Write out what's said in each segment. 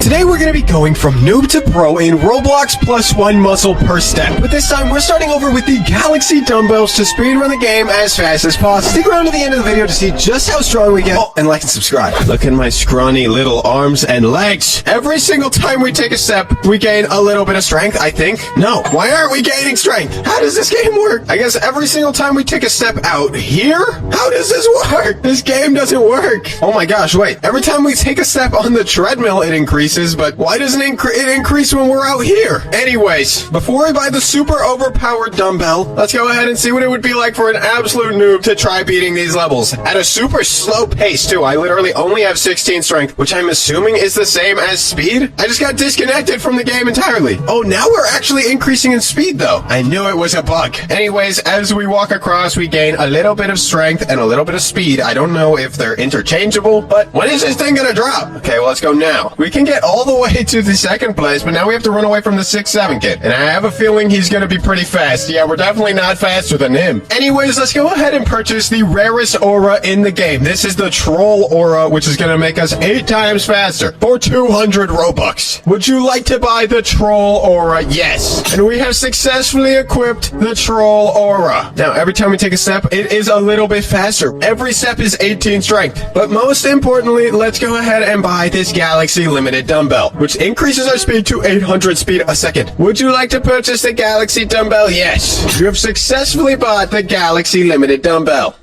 Today we're going to be going from noob to pro in Roblox plus 1 muscle per step. But this time we're starting over with the Galaxy dumbbells to speedrun the game as fast as possible. Stick around to the end of the video to see just how strong we get. Oh, and like and subscribe. Look at my scrawny little arms and legs. Every single time we take a step, we gain a little bit of strength, I think. No, why aren't we gaining strength? How does this game work? I guess every single time we take a step out here? How does this work? This game doesn't work. Oh my gosh, wait. Every time we take a step on the treadmill, it increases, but why doesn't it increase when we're out here? Anyways, before we buy the super overpowered dumbbell, let's go ahead and see what it would be like for an absolute noob to try beating these levels. At a super slow pace, too. I literally only have 16 strength, which I'm assuming is the same as speed. I just got disconnected from the game entirely. Oh, now we're actually increasing in speed, though. I knew it was a bug. Anyways, as we walk across, we gain a little bit of strength and a little bit of speed. I don't know if they're interchangeable, but when is this thing gonna drop? Okay, well, let's go now. We can get all the way to the second place, but now we have to run away from the 6'7" kid. And I have a feeling he's gonna be pretty fast. Yeah, we're definitely not faster than him. Anyways, let's go ahead and purchase the rarest aura in the game. This is the troll aura, which is gonna make us 8 times faster for 200 Robux. Would you like to buy the troll aura? Yes. And we have successfully equipped the troll aura. Now, every time we take a step, it is a little bit faster. Every step is 18 strength. But most importantly, let's go ahead and buy this Galaxy Limited dumbbell, which increases our speed to 800 speed a second. Would you like to purchase the Galaxy dumbbell? Yes. You have successfully bought the Galaxy Limited dumbbell.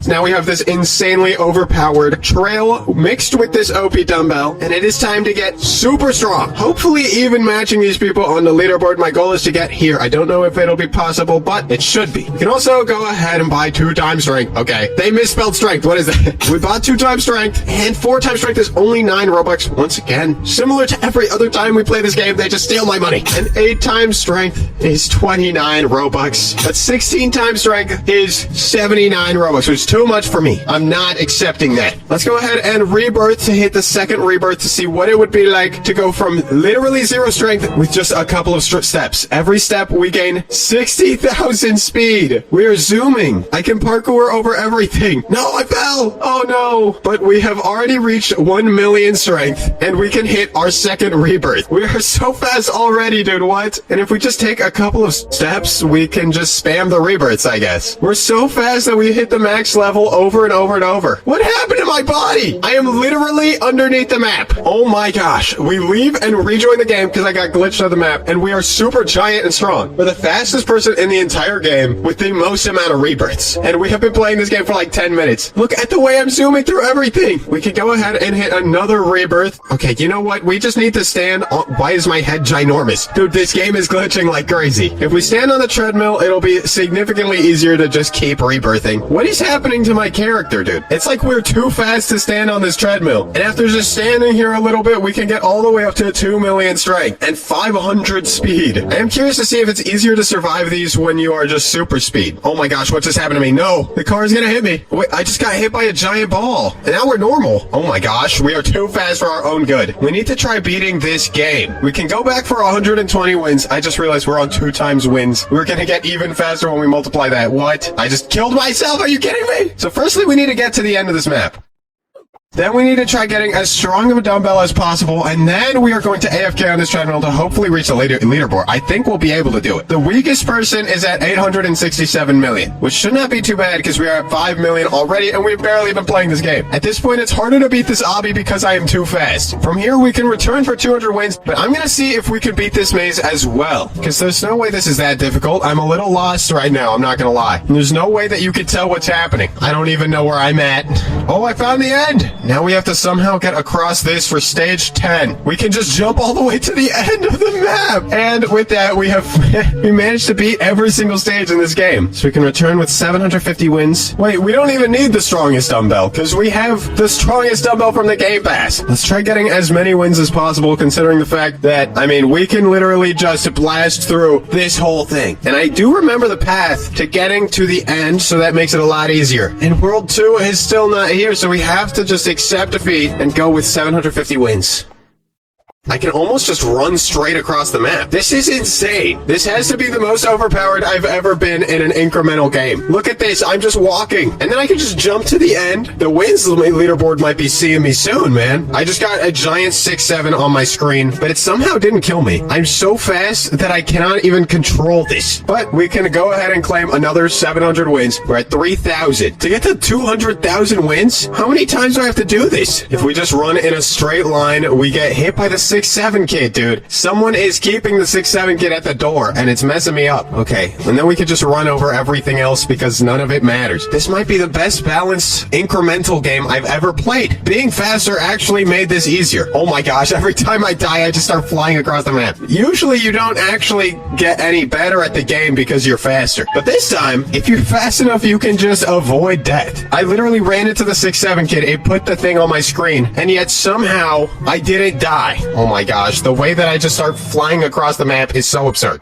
Now we have this insanely overpowered trail mixed with this OP dumbbell, and it is time to get super strong. Hopefully even matching these people on the leaderboard. My goal is to get here. I don't know if it'll be possible, but it should be. You can also go ahead and buy 2 times strength. Okay, they misspelled strength. What is that? We bought 2 times strength, and 4 times strength is only 9 Robux. Once again, similar to every other time we play this game, they just steal my money. And 8 times strength is 29 Robux. But 16 times strength is 79 Robux, which is too much for me. I'm not accepting that. Let's go ahead and rebirth to hit the second rebirth to see what it would be like to go from literally 0 strength with just a couple of steps. Every step we gain 60,000 speed. We are zooming. I can parkour over everything. No, I fell. Oh no. But we have already reached 1 million strength and we can hit our second rebirth. We are so fast already, dude. What? And if we just take a couple of steps, we can just spam the rebirths, I guess. We're so fast that we hit the max level over and over and over. What happened to my body? I am literally underneath the map. Oh my gosh. We leave and rejoin the game because I got glitched on the map, and we are super giant and strong. We're the fastest person in the entire game with the most amount of rebirths. And we have been playing this game for like 10 minutes. Look at the way I'm zooming through everything. We can go ahead and hit another rebirth. Okay, you know what? We just need to stand on... Why is my head ginormous? Dude, this game is glitching like crazy. If we stand on the treadmill, it'll be significantly easier to just keep rebirthing. What is happening to my character, dude? It's like we're too fast to stand on this treadmill. And after just standing here a little bit, we can get all the way up to 2 million strength and 500 speed. I am curious to see if it's easier to survive these when you are just super speed. Oh my gosh, what just happened to me? No, the car is gonna hit me. Wait, I just got hit by a giant ball. And now we're normal. Oh my gosh, we are too fast for our own good. We need to try beating this game. We can go back for 120 wins. I just realized we're on 2 times wins. We're gonna get even faster when we multiply that. What? I just killed myself. Are you kidding me? So firstly, we need to get to the end of this map. Then we need to try getting as strong of a dumbbell as possible, and then we are going to AFK on this treadmill to hopefully reach the leaderboard. I think we'll be able to do it. The weakest person is at 867 million, which should not be too bad because we are at 5 million already, and we've barely been playing this game. At this point, it's harder to beat this obby because I am too fast. From here, we can return for 200 wins, but I'm gonna see if we can beat this maze as well, because there's no way this is that difficult. I'm a little lost right now, I'm not gonna lie. And there's no way that you could tell what's happening. I don't even know where I'm at. Oh, I found the end! Now we have to somehow get across this for stage 10. We can just jump all the way to the end of the map. And with that, we managed to beat every single stage in this game. So we can return with 750 wins. Wait, we don't even need the strongest dumbbell because we have the strongest dumbbell from the Game Pass. Let's try getting as many wins as possible considering the fact that, I mean, we can literally just blast through this whole thing. And I do remember the path to getting to the end, so that makes it a lot easier. And World 2 is still not here, so we have to just accept defeat and go with 750 wins. I can almost just run straight across the map. This is insane. This has to be the most overpowered I've ever been in an incremental game. Look at this. I'm just walking. And then I can just jump to the end. The wins leaderboard might be seeing me soon, man. I just got a giant 6-7 on my screen, but it somehow didn't kill me. I'm so fast that I cannot even control this. But we can go ahead and claim another 700 wins. We're at 3,000. To get to 200,000 wins, how many times do I have to do this? If we just run in a straight line, we get hit by the 6-7 kid, dude. Someone is keeping the 6-7 kid at the door, and it's messing me up. Okay, and then we could just run over everything else because none of it matters. This might be the best balanced incremental game I've ever played. Being faster actually made this easier. Oh my gosh, every time I die, I just start flying across the map. Usually you don't actually get any better at the game because you're faster. But this time, if you're fast enough, you can just avoid death. I literally ran into the 6-7 kid, it put the thing on my screen, and yet somehow I didn't die. Oh my gosh, the way that I just start flying across the map is so absurd.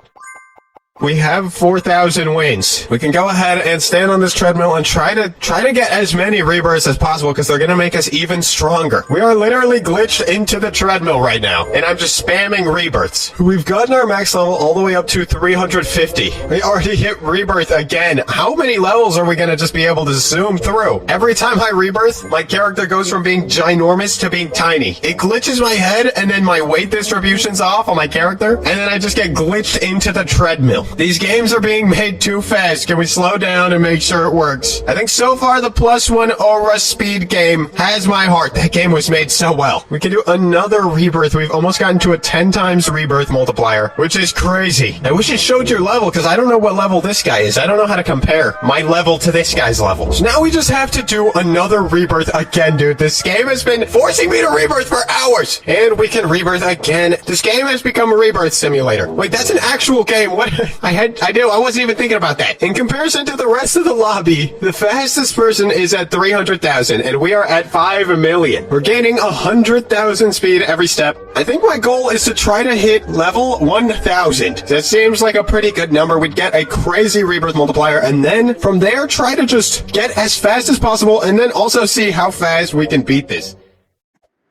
We have 4,000 wins. We can go ahead and stand on this treadmill and try to get as many rebirths as possible because they're going to make us even stronger. We are literally glitched into the treadmill right now, and I'm just spamming rebirths. We've gotten our max level all the way up to 350. We already hit rebirth again. How many levels are we going to just be able to zoom through? Every time I rebirth, my character goes from being ginormous to being tiny. It glitches my head, and then my weight distribution's off on my character, and then I just get glitched into the treadmill. These games are being made too fast. Can we slow down and make sure it works? I think so far the +1 aura speed game has my heart. That game was made so well. We can do another rebirth. We've almost gotten to a 10 times rebirth multiplier, which is crazy. I wish it showed your level because I don't know what level this guy is. I don't know how to compare my level to this guy's level. So now we just have to do another rebirth again, dude. This game has been forcing me to rebirth for hours. And we can rebirth again. This game has become a rebirth simulator. Wait, that's an actual game. What? I wasn't even thinking about that. In comparison to the rest of the lobby, the fastest person is at 300,000 and we are at 5 million. We're gaining 100,000 speed every step. I think my goal is to try to hit level 1,000. That seems like a pretty good number. We'd get a crazy rebirth multiplier and then from there try to just get as fast as possible and then also see how fast we can beat this.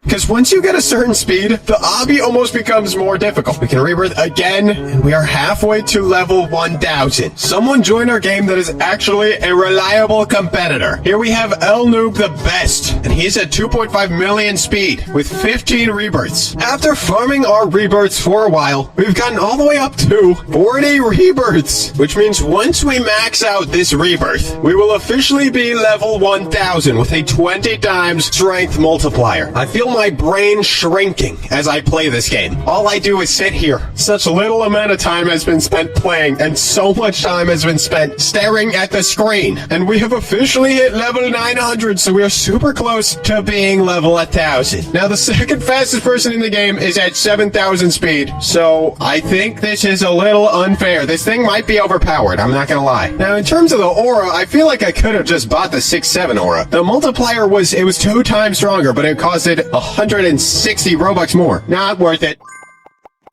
Because once you get a certain speed, the obby almost becomes more difficult. We can rebirth again, and we are halfway to level 1,000. Someone joined our game that is actually a reliable competitor. Here we have NOOB the best, and he's at 2.5 million speed with 15 rebirths. After farming our rebirths for a while, we've gotten all the way up to 40 rebirths, which means once we max out this rebirth, we will officially be level 1,000 with a 20 times strength multiplier. I feel my brain shrinking as I play this game. All I do is sit here. Such little amount of time has been spent playing, and so much time has been spent staring at the screen. And we have officially hit level 900, so we are super close to being level 1,000. Now, the second fastest person in the game is at 7,000 speed, so I think this is a little unfair. This thing might be overpowered, I'm not gonna lie. Now, in terms of the aura, I feel like I could have just bought the 6-7 aura. The multiplier was 2 times stronger, but it costed 160 Robux more. Not worth it.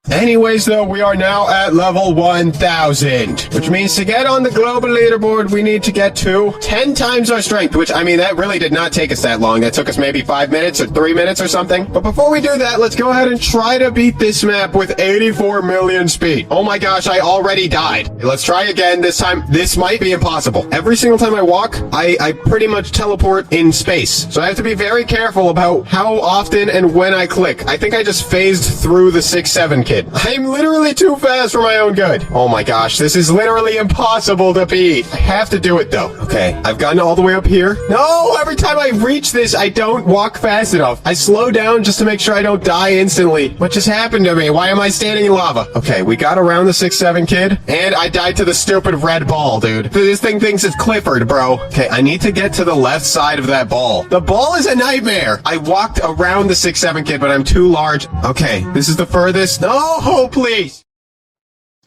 Anyways, though, we are now at level 1,000, which means to get on the global leaderboard, we need to get to 10 times our strength, which, I mean, that really did not take us that long. That took us maybe 5 minutes or 3 minutes or something. But before we do that, let's go ahead and try to beat this map with 84 million speed. Oh my gosh, I already died. Let's try again. This time, this might be impossible. Every single time I walk, I pretty much teleport in space. So I have to be very careful about how often and when I click. I think I just phased through the 6-7 kid. I'm literally too fast for my own good. Oh my gosh, this is literally impossible to beat. I have to do it though. Okay, I've gotten all the way up here. No, every time I reach this, I don't walk fast enough. I slow down just to make sure I don't die instantly. What just happened to me? Why am I standing in lava? Okay, we got around the 6-7 kid, and I died to the stupid red ball, dude. This thing thinks it's Clifford, bro. Okay, I need to get to the left side of that ball. The ball is a nightmare. I walked around the 6-7 kid, but I'm too large. Okay, this is the furthest. No! Oh, please.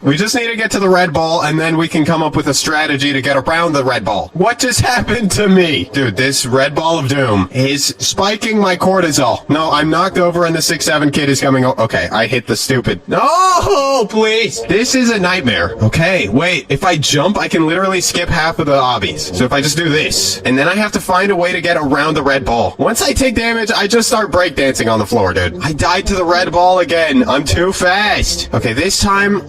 We just need to get to the red ball, and then we can come up with a strategy to get around the red ball. What just happened to me? Dude, this red ball of doom is spiking my cortisol. No, I'm knocked over, and the 6'7" kid is coming. Okay, I hit the stupid. No, please. This is a nightmare. Okay, wait. If I jump, I can literally skip half of the obbies. So if I just do this, and then I have to find a way to get around the red ball. Once I take damage, I just start breakdancing on the floor, dude. I died to the red ball again. I'm too fast. Okay, this time,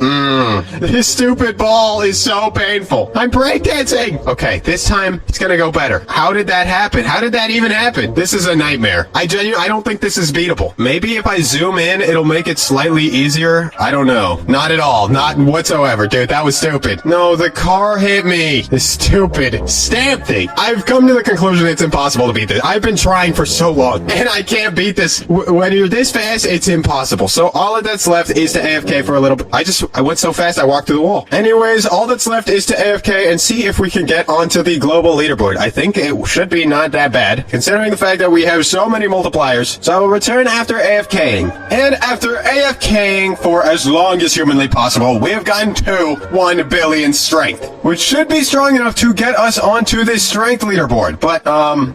this stupid ball is so painful. I'm breakdancing. Okay, this time it's gonna go better. How did that happen? How did that even happen? This is a nightmare. I don't think this is beatable. Maybe if I zoom in, it'll make it slightly easier. I don't know. Not at all. Not whatsoever, dude. That was stupid. No, the car hit me. This stupid stamp thing. I've come to the conclusion it's impossible to beat this. I've been trying for so long, and I can't beat this. When you're this fast, it's impossible. So all that's left is to AFK for a little bit. I went so fast, I walked through the wall. Anyways, all that's left is to AFK and see if we can get onto the global leaderboard. I think it should be not that bad, considering the fact that we have so many multipliers. So I will return after AFKing. And after AFKing for as long as humanly possible, we have gotten to 1 billion strength, which should be strong enough to get us onto this strength leaderboard. But,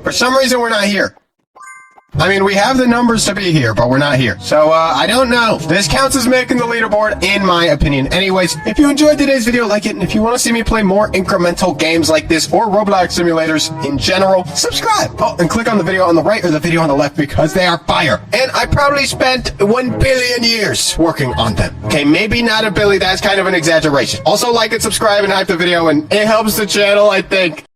for some reason, we're not here. I mean, we have the numbers to be here, but we're not here. So, I don't know. This counts as making the leaderboard, in my opinion. Anyways, if you enjoyed today's video, like it, and if you want to see me play more incremental games like this, or Roblox simulators in general, subscribe. Oh, and click on the video on the right or the video on the left, because they are fire. And I probably spent 1 billion years working on them. Okay, maybe not a billion, that's kind of an exaggeration. Also, like and subscribe and hype the video, and it helps the channel, I think.